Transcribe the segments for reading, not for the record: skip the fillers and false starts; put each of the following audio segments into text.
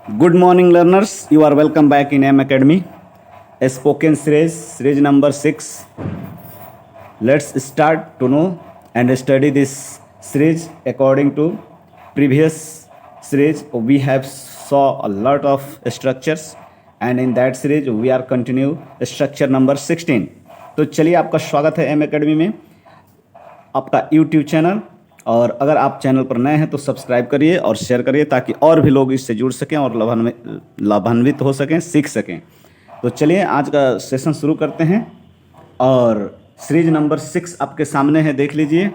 Good morning, learners. You are welcome back in M Academy. A spoken series number 6. Let's start to know and study this series according to previous series. We have saw a lot of structures, and in that series we are continue structure number 16. तो चलिए, आपका स्वागत है M academy में, आपका YouTube channel. और अगर आप चैनल पर नए हैं तो सब्सक्राइब करिए और शेयर करिए ताकि और भी लोग इससे जुड़ सकें और लाभान्वित हो सकें, सीख सकें। तो चलिए आज का सेशन शुरू करते हैं। और सीरीज नंबर 6 आपके सामने है, देख लीजिए।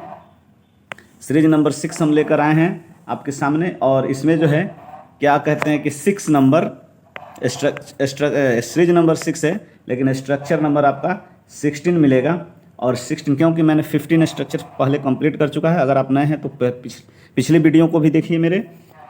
सीरीज नंबर 6 हम लेकर आए हैं आपके सामने, और इसमें जो है क्या कहते हैं कि 6 नंबर सीरीज नंबर 6 है, लेकिन स्ट्रक्चर नंबर आपका 16 मिलेगा। और 16 क्योंकि मैंने 15 स्ट्रक्चर पहले कंप्लीट कर चुका है। अगर आप नए हैं तो पिछली वीडियो को भी देखिए मेरे,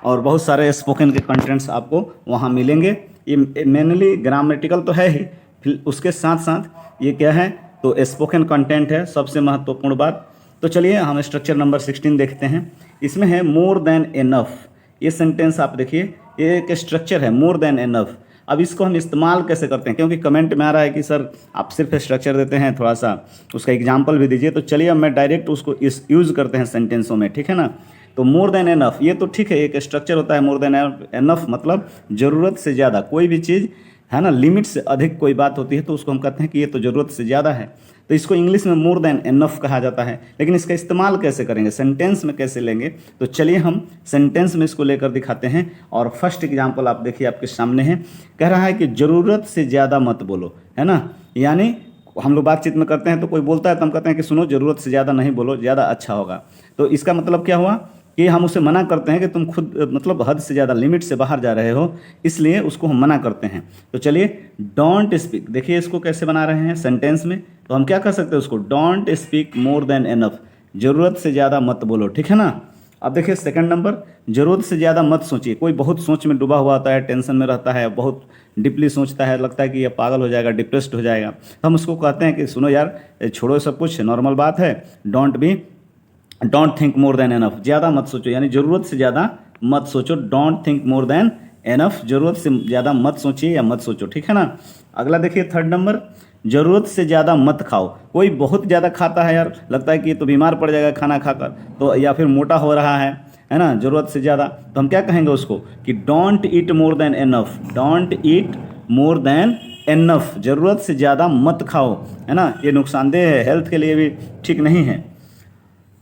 और बहुत सारे स्पोकन के कंटेंट्स आपको वहाँ मिलेंगे। ये मेनली ग्रामेटिकल तो है ही, फिर उसके साथ साथ ये क्या है तो स्पोकन कंटेंट है, सबसे महत्वपूर्ण बात। तो चलिए हम स्ट्रक्चर नंबर 16 देखते हैं। इसमें है मोर देन एनफ। ये सेंटेंस आप देखिए, ये एक स्ट्रक्चर है, मोर देन एनफ। अब इसको हम इस्तेमाल कैसे करते हैं, क्योंकि कमेंट में आ रहा है कि सर आप सिर्फ स्ट्रक्चर देते हैं, थोड़ा सा उसका एग्जांपल भी दीजिए। तो चलिए अब मैं डायरेक्ट उसको यूज़ करते हैं सेंटेंसों में, ठीक है ना। तो मोर देन एनफ, ये तो ठीक है, एक स्ट्रक्चर होता है। मोर देन एनफ मतलब ज़रूरत से ज़्यादा, कोई भी चीज़ है ना, लिमिट से अधिक कोई बात होती है तो उसको हम कहते हैं कि ये तो ज़रूरत से ज़्यादा है। तो इसको इंग्लिश में मोर देन एनफ कहा जाता है। लेकिन इसका इस्तेमाल कैसे करेंगे, सेंटेंस में कैसे लेंगे, तो चलिए हम सेंटेंस में इसको लेकर दिखाते हैं। और फर्स्ट एग्जांपल आप देखिए आपके सामने है, कह रहा है कि ज़रूरत से ज़्यादा मत बोलो, है ना। यानी हम लोग बातचीत में करते हैं तो कोई बोलता है तो हम कहते हैं कि सुनो, ज़रूरत से ज़्यादा नहीं बोलो, ज़्यादा अच्छा होगा। तो इसका मतलब क्या हुआ कि हम उसे मना करते हैं कि तुम खुद मतलब हद से ज़्यादा, लिमिट से बाहर जा रहे हो, इसलिए उसको हम मना करते हैं। तो चलिए डोंट स्पीक, देखिए इसको कैसे बना रहे हैं सेंटेंस में। तो हम क्या कर सकते हैं उसको, don't speak more than enough, ज़रूरत से ज़्यादा मत बोलो, ठीक है ना। अब देखिए सेकंड नंबर, ज़रूरत से ज़्यादा मत सोचिए। कोई बहुत सोच में डूबा हुआ होता है, टेंशन में रहता है, बहुत डीपली सोचता है, लगता है कि ये पागल हो जाएगा, डिप्रेस्ड हो जाएगा, तो हम उसको कहते हैं कि सुनो यार, छोड़ो सब कुछ, नॉर्मल बात है, don't think more than enough, ज़्यादा मत सोचो, यानी ज़रूरत से ज़्यादा मत सोचो। Don't think more than enough, ज़रूरत से ज़्यादा मत सोचिए या मत सोचो, ठीक है ना। अगला देखिए थर्ड नंबर, ज़रूरत से ज़्यादा मत खाओ। कोई बहुत ज़्यादा खाता है यार, लगता है कि ये तो बीमार पड़ जाएगा खाना खाकर, तो या फिर मोटा हो रहा है ना, ज़रूरत से ज़्यादा, तो हम क्या कहेंगे उसको कि don't eat more than enough, don't eat more than enough, ज़रूरत से ज़्यादा मत खाओ, है ना। ये नुकसानदेह है, हेल्थ के लिए भी ठीक नहीं है।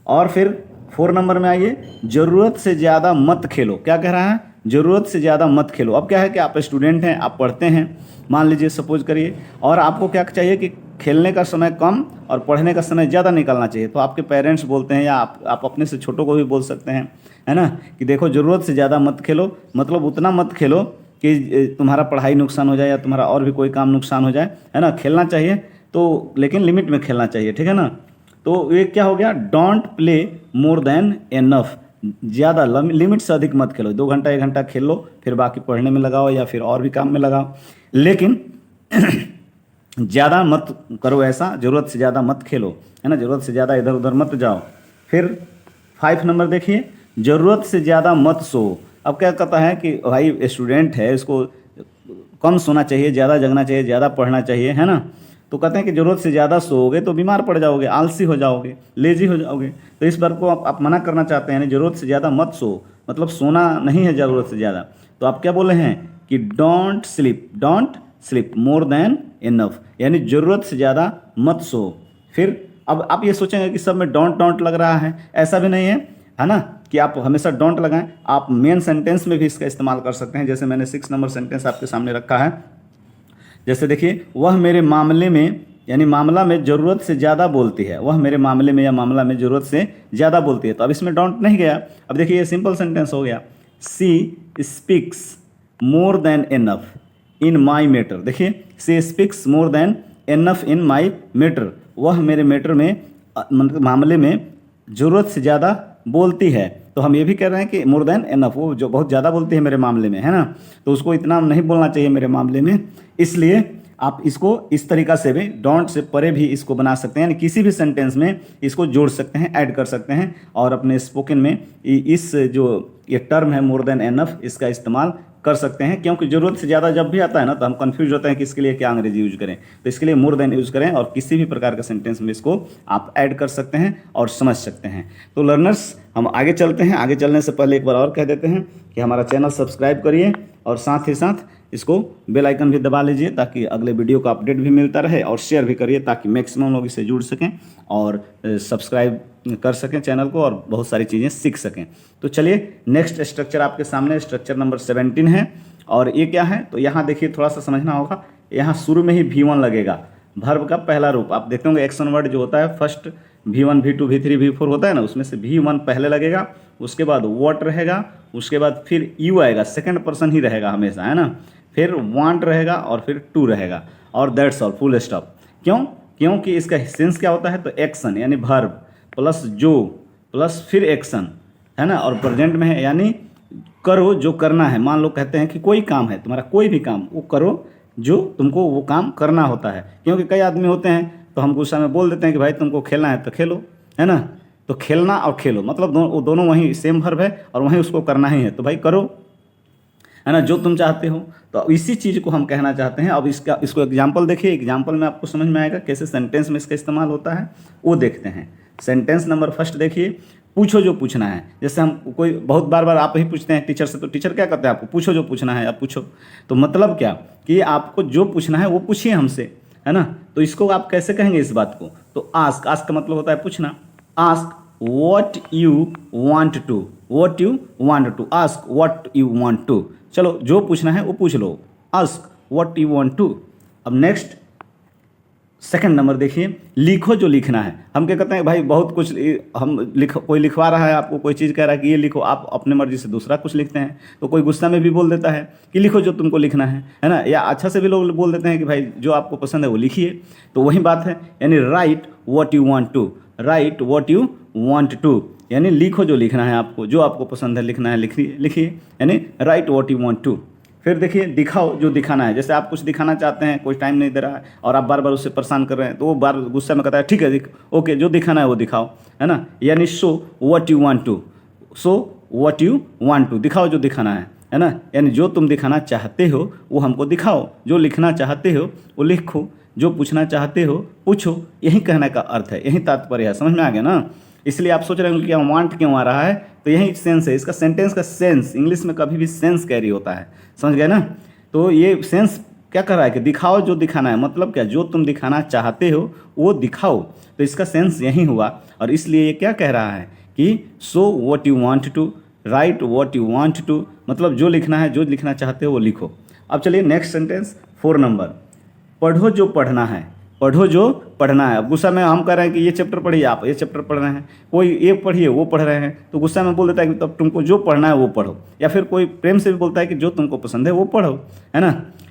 और फिर 4 नंबर में आइए, ज़रूरत से ज़्यादा मत खेलो। क्या कह रहा है, ज़रूरत से ज़्यादा मत खेलो। अब क्या है कि आप स्टूडेंट हैं, आप पढ़ते हैं, मान लीजिए सपोज करिए, और आपको क्या चाहिए कि खेलने का समय कम और पढ़ने का समय ज़्यादा निकालना चाहिए। तो आपके पेरेंट्स बोलते हैं, या आप अपने से छोटों को भी बोल सकते हैं, है ना, कि देखो ज़रूरत से ज़्यादा मत खेलो, मतलब उतना मत खेलो कि तुम्हारा पढ़ाई नुकसान हो जाए या तुम्हारा और भी कोई काम नुकसान हो जाए, है ना। खेलना चाहिए तो, लेकिन लिमिट में खेलना चाहिए, ठीक है ना। तो ये क्या हो गया, don't play more than enough, ज़्यादा लिमिट से अधिक मत खेलो। 2 घंटा 1 घंटा खेल लो, फिर बाकी पढ़ने में लगाओ या फिर और भी काम में लगाओ, लेकिन ज़्यादा मत करो ऐसा, ज़रूरत से ज़्यादा मत खेलो, है ना, ज़रूरत से ज़्यादा इधर उधर मत जाओ। फिर 5 नंबर देखिए, ज़रूरत से ज़्यादा मत सो। अब क्या कहता है कि भाई स्टूडेंट है, इसको कम सोना चाहिए, ज़्यादा जगना चाहिए, ज़्यादा पढ़ना चाहिए, है ना। तो कहते हैं कि ज़रूरत से ज़्यादा सोओगे तो बीमार पड़ जाओगे, आलसी हो जाओगे, लेजी हो जाओगे। तो इस बात को आप मना करना चाहते हैं, यानी ज़रूरत से ज़्यादा मत सो, मतलब सोना नहीं है ज़रूरत से ज़्यादा। तो आप क्या बोले हैं कि don't sleep more than enough, यानी ज़रूरत से ज़्यादा मत सो। फिर अब आप ये सोचेंगे कि सब में डोंट लग रहा है, ऐसा भी नहीं है ना, कि आप हमेशा डोंट लगाएं। आप मेन सेंटेंस में भी इसका इस्तेमाल कर सकते हैं। जैसे मैंने 6 नंबर सेंटेंस आपके सामने रखा है, जैसे देखिए, वह मेरे मामले में, यानी मामला में ज़रूरत से ज़्यादा बोलती है, वह मेरे मामले में या मामला में ज़रूरत से ज़्यादा बोलती है। तो अब इसमें डोंट नहीं गया। अब देखिए ये सिंपल सेंटेंस हो गया, she speaks more than enough in my matter. देखिए, she speaks more than enough in my matter, वह मेरे मैटर में मतलब मामले में ज़रूरत से ज़्यादा बोलती है। तो हम ये भी कह रहे हैं कि मोर देन एनफ, वो जो बहुत ज़्यादा बोलती है मेरे मामले में, है ना, तो उसको इतना नहीं बोलना चाहिए मेरे मामले में। इसलिए आप इसको इस तरीक़ा से भी, डोंट से परे भी इसको बना सकते हैं, यानी किसी भी सेंटेंस में इसको जोड़ सकते हैं, ऐड कर सकते हैं, और अपने स्पोकन में इस जो ये टर्म है मोर देन एनफ, इसका इस्तेमाल कर सकते हैं, क्योंकि ज़रूरत से ज़्यादा जब भी आता है ना तो हम कंफ्यूज होते हैं कि इसके लिए क्या अंग्रेजी यूज करें। तो इसके लिए मोर देन यूज़ करें और किसी भी प्रकार का सेंटेंस में इसको आप ऐड कर सकते हैं और समझ सकते हैं। तो लर्नर्स, हम आगे चलते हैं। आगे चलने से पहले एक बार और कह देते हैं कि हमारा चैनल सब्सक्राइब करिए और साथ ही साथ इसको बेल आइकन भी दबा लीजिए ताकि अगले वीडियो का अपडेट भी मिलता रहे, और शेयर भी करिए ताकि मैक्सिमम लोग इससे जुड़ सकें और सब्सक्राइब कर सकें चैनल को और बहुत सारी चीज़ें सीख सकें। तो चलिए, नेक्स्ट स्ट्रक्चर आपके सामने स्ट्रक्चर नंबर 17 है। और ये क्या है, तो यहाँ देखिए थोड़ा सा समझना होगा। यहाँ शुरू में ही V1 लगेगा, वर्ब का पहला रूप। आप देखते होंगे एक्शन वर्ड जो होता है first V1 V2 V3 V4 होता है ना, उसमें से V1 पहले लगेगा, उसके बाद वॉट रहेगा, उसके बाद फिर यू आएगा, सेकंड पर्सन ही रहेगा हमेशा, है ना, फिर वांट रहेगा और फिर टू रहेगा, और दैट्स ऑल, फुल स्टॉप। क्यों? क्योंकि इसका सेंस क्या होता है, तो एक्शन यानी वर्ब प्लस जो प्लस फिर एक्शन, है ना, और प्रेजेंट में है यानी करो जो करना है। मान लो कहते हैं कि कोई काम है तुम्हारा, कोई भी काम वो करो जो तुमको वो काम करना होता है। क्योंकि कई आदमी होते हैं तो हम गुस्सा में बोल देते हैं कि भाई तुमको खेलना है तो खेलो, है ना। तो खेलना और खेलो मतलब दोनों वहीं सेम वर्ब है और वहीं उसको करना ही है, तो भाई करो, है ना, जो तुम चाहते हो। तो इसी चीज़ को हम कहना चाहते हैं। अब इसको एग्जाम्पल देखिए, एग्जाम्पल में आपको समझ में आएगा कैसे सेंटेंस में इसका इस्तेमाल होता है, वो देखते हैं। सेंटेंस नंबर फर्स्ट देखिए, पूछो जो पूछना है। जैसे हम कोई बहुत बार आप ही पूछते हैं टीचर से, तो टीचर क्या कहते हैं आपको, पूछो जो पूछना है, आप पूछो। तो मतलब क्या कि आपको जो पूछना है वो पूछिए हमसे, है ना। तो इसको आप कैसे कहेंगे इस बात को, तो आस्क, आस्क का मतलब होता है पूछना। Ask what you want to, what you want to, ask what you want to। चलो जो पूछना है वो पूछ लो, ask what you want to। अब नेक्स्ट सेकंड नंबर देखिए, लिखो जो लिखना है। हम क्या कहते हैं भाई, बहुत कुछ हम कोई लिखवा रहा है आपको, कोई चीज़ कह रहा है कि ये लिखो, आप अपने मर्जी से दूसरा कुछ लिखते हैं। तो कोई गुस्सा में भी बोल देता है कि लिखो जो तुमको लिखना है ना। या अच्छा से भी लोग बोल देते हैं कि भाई जो आपको पसंद है वो लिखिए। तो वही बात है, यानी write what you want to, write what you want to, यानी लिखो जो लिखना है आपको, जो आपको पसंद है लिखना है लिखिए, यानी write what you want to. फिर देखिए, दिखाओ जो दिखाना है। जैसे आप कुछ दिखाना चाहते हैं, कोई टाइम नहीं दे रहा है और आप बार बार उससे परेशान कर रहे हैं, तो वो बार गुस्सा में कहता है ठीक है ओके, जो दिखाना है वो दिखाओ, है ना। यानी show what you want to, show what you want to, दिखाओ जो दिखाना है ना। यानी जो तुम दिखाना चाहते हो वो हमको दिखाओ, जो लिखना चाहते हो वो लिखो, जो पूछना चाहते हो पूछो। यही कहने का अर्थ है, यही तात्पर्य है। समझ में आ गया ना। इसलिए आप सोच रहे होंगे कि हम वांट क्यों आ रहा है, तो यही सेंस है इसका। सेंटेंस का सेंस इंग्लिश में कभी भी सेंस कैरी होता है, समझ गए ना। तो ये सेंस क्या कर रहा है कि दिखाओ जो दिखाना है, मतलब क्या, जो तुम दिखाना चाहते हो वो दिखाओ। तो इसका सेंस यही हुआ, और इसलिए ये क्या कह रहा है कि so what you want to, write what you want to, मतलब जो लिखना है, जो लिखना चाहते हो वो लिखो। अब चलिए नेक्स्ट सेंटेंस 4 नंबर, पढ़ो जो पढ़ना है, पढ़ो जो पढ़ना है। अब गुस्सा में हम कह रहे हैं कि ये चैप्टर पढ़िए, आप ये चैप्टर पढ़ रहे हैं, कोई ये पढ़िए वो पढ़ रहे हैं, तो गुस्सा में बोल देता है कि तब तुमको जो पढ़ना है वो पढ़ो। या फिर कोई प्रेम से भी बोलता है कि जो तुमको पसंद है वो पढ़ो, है ना।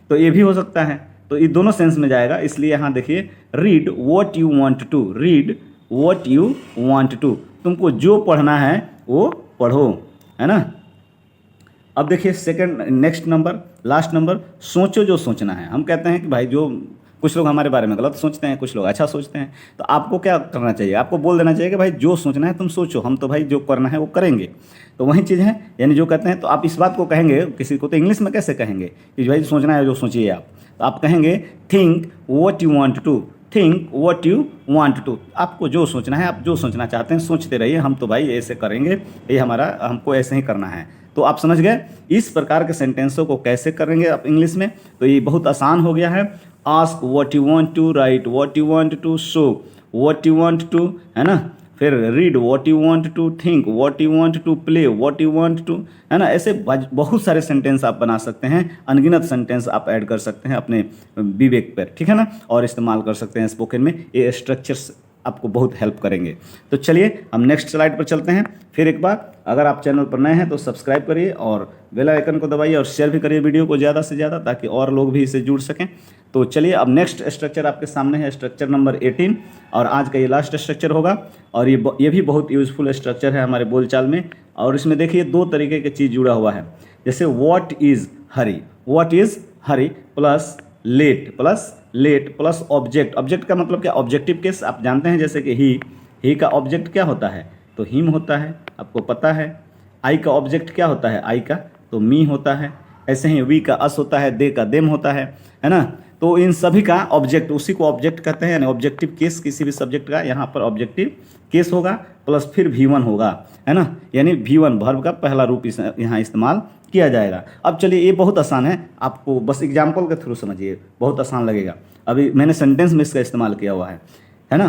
तो ये भी हो सकता है। तो ये दोनों सेंस में जाएगा। इसलिए यहाँ देखिए, read what you want to, read what you want to, तुमको जो पढ़ना है वो पढ़ो, है ना। अब देखिए second, next number, last number, सोचो जो सोचना है। हम कहते हैं कि भाई जो कुछ लोग हमारे बारे में गलत सोचते हैं, कुछ लोग अच्छा सोचते हैं। तो आपको क्या करना चाहिए, आपको बोल देना चाहिए कि भाई जो सोचना है तुम सोचो, हम तो भाई जो करना है वो करेंगे। तो वही चीज़ है, यानी जो कहते हैं। तो आप इस बात को कहेंगे किसी को, तो इंग्लिश में कैसे कहेंगे कि भाई सोचना है जो सोचिए आप। तो आप कहेंगे think what you want to, think what you want to, आपको जो सोचना है, आप जो सोचना चाहते हैं सोचते रहिए, हम तो भाई ऐसे करेंगे, ये हमारा, हमको ऐसे ही करना है। तो आप समझ गए इस प्रकार के सेंटेंसों को कैसे करेंगे आप इंग्लिश में। तो ये बहुत आसान हो गया है। Ask what you want to, write what you want to, show what you want to, है ना। फिर read what you want to, think what you want to, play what you want to, है ना। ऐसे बहुत सारे सेंटेंस आप बना सकते हैं, अनगिनत सेंटेंस आप ऐड कर सकते हैं अपने विवेक पर, ठीक है ना, और इस्तेमाल कर सकते हैं स्पोकन में। ये स्ट्रक्चर्स आपको बहुत हेल्प करेंगे। तो चलिए हम नेक्स्ट स्लाइड पर चलते हैं। फिर एक बार, अगर आप चैनल पर नए हैं तो सब्सक्राइब करिए और बेल आइकन को दबाइए और शेयर भी करिए वीडियो को ज़्यादा से ज़्यादा, ताकि और लोग भी इससे जुड़ सकें। तो चलिए अब नेक्स्ट स्ट्रक्चर आपके सामने है, स्ट्रक्चर नंबर 18, और आज का ये लास्ट स्ट्रक्चर होगा। और ये भी बहुत यूज़फुल स्ट्रक्चर है हमारे बोलचाल में। और इसमें देखिए 2 तरीके की चीज़ जुड़ा हुआ है। जैसे what is Hari, what is Hari plus late plus object. Object का मतलब क्या, ऑब्जेक्टिव केस आप जानते हैं। जैसे कि ही का ऑब्जेक्ट क्या होता है, तो हिम होता है, आपको पता है। आई का ऑब्जेक्ट क्या होता है, आई का तो मी होता है। ऐसे ही वी का अस होता है, दे का देम होता है ना। तो इन सभी का ऑब्जेक्ट, उसी को ऑब्जेक्ट कहते हैं, यानी ऑब्जेक्टिव केस किसी भी सब्जेक्ट का यहाँ पर ऑब्जेक्टिव केस होगा प्लस फिर V1 होगा, है ना। यानी V1 वर्ब का पहला रूप यहाँ इस्तेमाल किया जाएगा। अब चलिए, ये बहुत आसान है, आपको बस एग्जाम्पल के थ्रू समझिए, बहुत आसान लगेगा। अभी मैंने सेंटेंस में इसका इस्तेमाल किया हुआ है ना।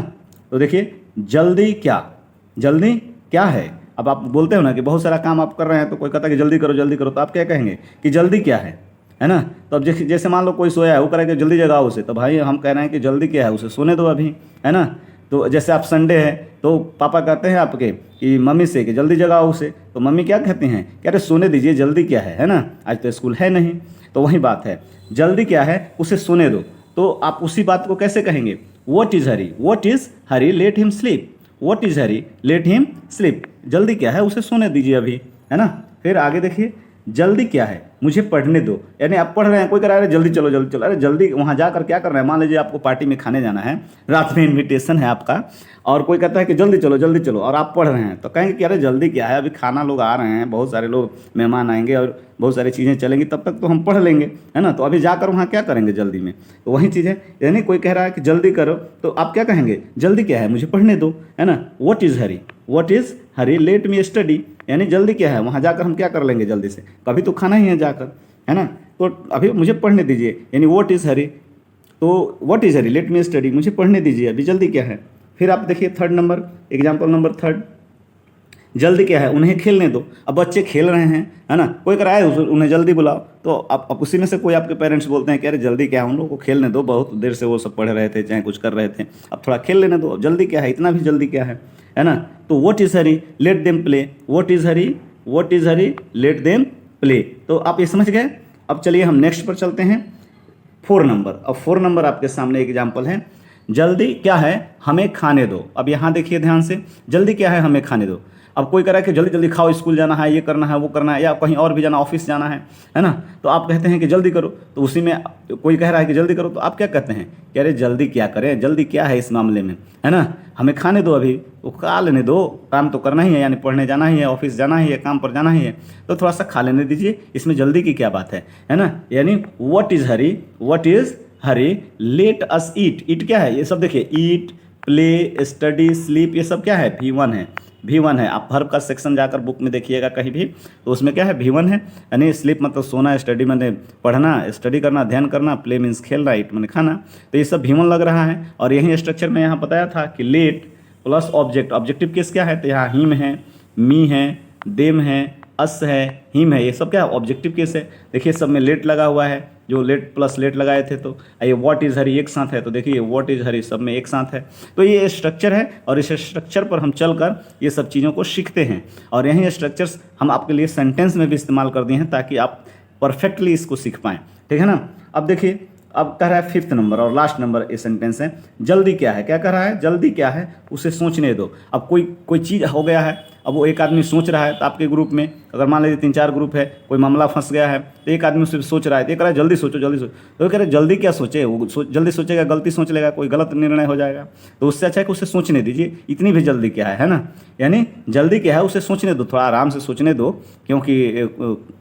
तो देखिए, जल्दी क्या है। अब आप बोलते हो ना कि बहुत सारा काम आप कर रहे हैं, तो कोई कहता है कि जल्दी करो, तो आप क्या कहेंगे कि जल्दी क्या है ना। तो अब जैसे मान लो कोई सोया है, वो कह रहा है कि जल्दी जगाओ उसे, तो भाई हम कह रहे हैं कि जल्दी क्या है, उसे सोने दो अभी, है ना। तो जैसे आप संडे है, तो पापा कहते हैं आपके कि मम्मी से कि जल्दी जगाओ उसे, तो मम्मी क्या कहती हैं, कह रहे सोने दीजिए, जल्दी क्या है ना, आज तो स्कूल है नहीं। तो वही बात है, जल्दी क्या है, उसे सोने दो। तो आप उसी बात को कैसे कहेंगे, what is hurry, let him sleep, what is hurry, let him sleep. जल्दी क्या है, उसे सोने दीजिए अभी, है ना। फिर आगे देखिए, जल्दी क्या है, मुझे पढ़ने दो। यानी आप पढ़ रहे हैं, कोई कह रहा है जल्दी चलो, अरे जल्दी वहाँ जाकर क्या कर रहे हैं। मान लीजिए आपको पार्टी में खाने जाना है, रात में इनविटेशन है आपका, और कोई कहता है कि जल्दी चलो, और आप पढ़ रहे हैं, तो कहेंगे कि अरे जल्दी क्या है, अभी खाना लोग आ रहे हैं, बहुत सारे लोग मेहमान आएंगे और बहुत सारी चीज़ें चलेंगी, तब तक तो हम पढ़ लेंगे, है ना। तो अभी जाकर वहाँ क्या करेंगे जल्दी में। तो वही चीज़ है, यानी कोई कह रहा है कि जल्दी करो, तो आप क्या कहेंगे, जल्दी क्या है, मुझे पढ़ने दो, है ना। What is hurry, let me study. यानी जल्दी क्या है, वहाँ जाकर हम क्या कर लेंगे जल्दी से, कभी तो खाना ही है जाकर, है ना। तो अभी मुझे पढ़ने दीजिए, यानी व्हाट इज़ हरी, तो what is hurry, let me study, मुझे पढ़ने दीजिए, अभी जल्दी क्या है। फिर आप देखिए third number, example number third, जल्दी क्या है, उन्हें खेलने दो। अब बच्चे खेल रहे हैं, है ना, कोई कराए उन्हें जल्दी बुलाओ। तो अब उसी में से कोई आपके पेरेंट्स बोलते हैं कि अरे जल्दी क्या है, उन लोगों को खेलने दो, बहुत देर से वो सब पढ़ रहे थे, चाहे कुछ कर रहे थे, अब थोड़ा खेल लेने दो, अब जल्दी क्या है, इतना भी जल्दी क्या है ना। तो what is hurry, let them play, what is hurry, let them play. तो आप ये समझ गए। अब चलिए हम नेक्स्ट पर चलते हैं, 4 नंबर। अब 4 नंबर आपके सामने एक एग्जाम्पल है, जल्दी क्या है, हमें खाने दो। अब यहाँ देखिए ध्यान से, जल्दी क्या है, हमें खाने दो। अब कोई कह रहा है कि जल्दी जल्दी खाओ, स्कूल जाना है, ये करना है, वो करना है, या कहीं और भी जाना, ऑफिस जाना है ना। तो आप कहते हैं कि जल्दी करो, तो उसी में कोई कह रहा है कि जल्दी करो, तो आप क्या कहते हैं कि अरे जल्दी क्या करें, जल्दी क्या है इस मामले में, है ना, हमें खाने दो अभी, वो खा लेने दो, काम तो करना ही है, यानी पढ़ने जाना ही है, ऑफिस जाना ही है, काम पर जाना ही है, तो थोड़ा सा खा लेने दीजिए, इसमें जल्दी की क्या बात है ना। यानी what is hurry, let us eat क्या है, ये सब देखिए, ईट, प्ले, स्टडी, स्लीप, ये सब क्या है, V1 है। आप वर्ब का सेक्शन जाकर बुक में देखिएगा कहीं भी, तो उसमें क्या है, V1 है। यानी स्लीप मतलब सोना, स्टडी मतलब पढ़ना, स्टडी करना, ध्यान करना, प्ले मीन्स खेलना, ईट मतलब खाना। तो ये सब V1 लग रहा है। और यही स्ट्रक्चर में यहाँ बताया था कि लेट प्लस ऑब्जेक्टिव केस क्या है, तो यहाँ हिम है, मी है, देम है, अस है, हिम है, ये सब क्या है, ऑब्जेक्टिव केस है। देखिए सब में लेट लगा हुआ है, जो लेट प्लस लेट लगाए थे, तो ये व्हाट इज़ हरी एक साथ है, तो देखिए व्हाट इज़ हरी सब में एक साथ है। तो ये स्ट्रक्चर है, और इस स्ट्रक्चर पर हम चलकर ये सब चीज़ों को सीखते हैं। और यही स्ट्रक्चर्स हम आपके लिए सेंटेंस में भी इस्तेमाल कर दिए हैं, ताकि आप परफेक्टली इसको सीख पाएँ, ठीक है ना। अब देखिए, अब कह रहा है 5th नंबर और लास्ट नंबर ये सेंटेंस है, जल्दी क्या है, क्या कह रहा है, जल्दी क्या है, उसे सोचने दो। अब कोई चीज़ हो गया है, अब वो एक आदमी सोच रहा है, तो आपके ग्रुप में अगर मान लीजिए 3-4 ग्रुप है, कोई मामला फंस गया है, तो एक आदमी उसे सोच रहा है, तो ये कह रहा है जल्दी सोचो, तो वो कह रहे जल्दी क्या सोचे, वो जल्दी सोचेगा गलती सोच लेगा, कोई गलत निर्णय हो जाएगा। तो उससे अच्छा है कि उसे सोचने दीजिए, इतनी भी जल्दी क्या है ना। यानी जल्दी क्या है, उसे सोचने दो, थोड़ा आराम से सोचने दो, क्योंकि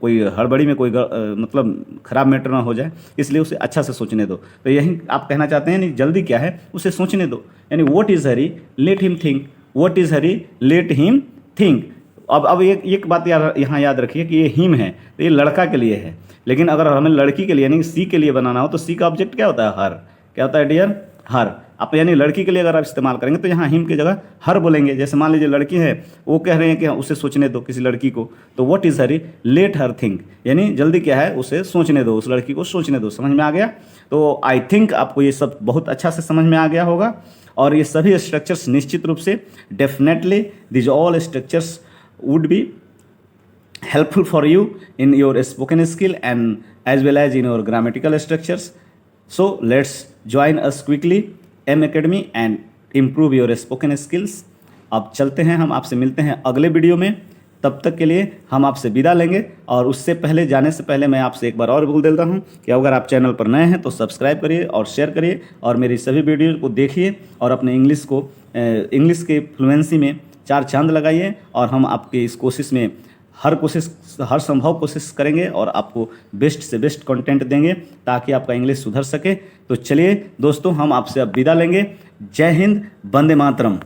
कोई हड़बड़ी में कोई मतलब खराब मैटर ना हो जाए, इसलिए उसे अच्छा से सोचने दो। तो यही आप कहना चाहते हैं, नहीं जल्दी क्या है, उसे सोचने दो। यानी what is hurry, let him think, what is hurry, let him think. अब एक बात यहाँ याद रखिए कि ये हिम है, तो ये लड़का के लिए है, लेकिन अगर हमें लड़की के लिए यानी सी के लिए बनाना हो, तो सी का ऑब्जेक्ट क्या होता है, हर। क्या होता है डियर, हर। आप यानी लड़की के लिए अगर आप इस्तेमाल करेंगे, तो यहाँ हिम की जगह हर बोलेंगे। जैसे मान लीजिए लड़की है, वो कह रहे हैं कि उसे सोचने दो, किसी लड़की को, तो what is hurry, let her think. यानी जल्दी क्या है, उसे सोचने दो, उस लड़की को सोचने दो। समझ में आ गया। तो आई थिंक आपको ये सब बहुत अच्छा से समझ में आ गया होगा। और ये सभी स्ट्रक्चर्स निश्चित रूप से definitely this all structures would be helpful for you in your spoken skill and as well as in your grammatical structures. So let's join us quickly M Academy and improve your spoken skills. अब चलते हैं, हम आपसे मिलते हैं अगले video में। तब तक के लिए हम आपसे विदा लेंगे। और उससे पहले जाने से पहले मैं आपसे एक बार और बोल देता हूं कि अगर आप चैनल पर नए हैं तो सब्सक्राइब करिए और शेयर करिए, और मेरी सभी वीडियो को देखिए, और अपने इंग्लिश के फ्लुएंसी में 4 चांद लगाइए। और हम आपकी इस कोशिश में हर संभव कोशिश करेंगे और आपको बेस्ट से बेस्ट कंटेंट देंगे ताकि आपका इंग्लिश सुधर सके। तो चलिए दोस्तों, हम आपसे अब विदा लेंगे। जय हिंद, वंदे मातरम।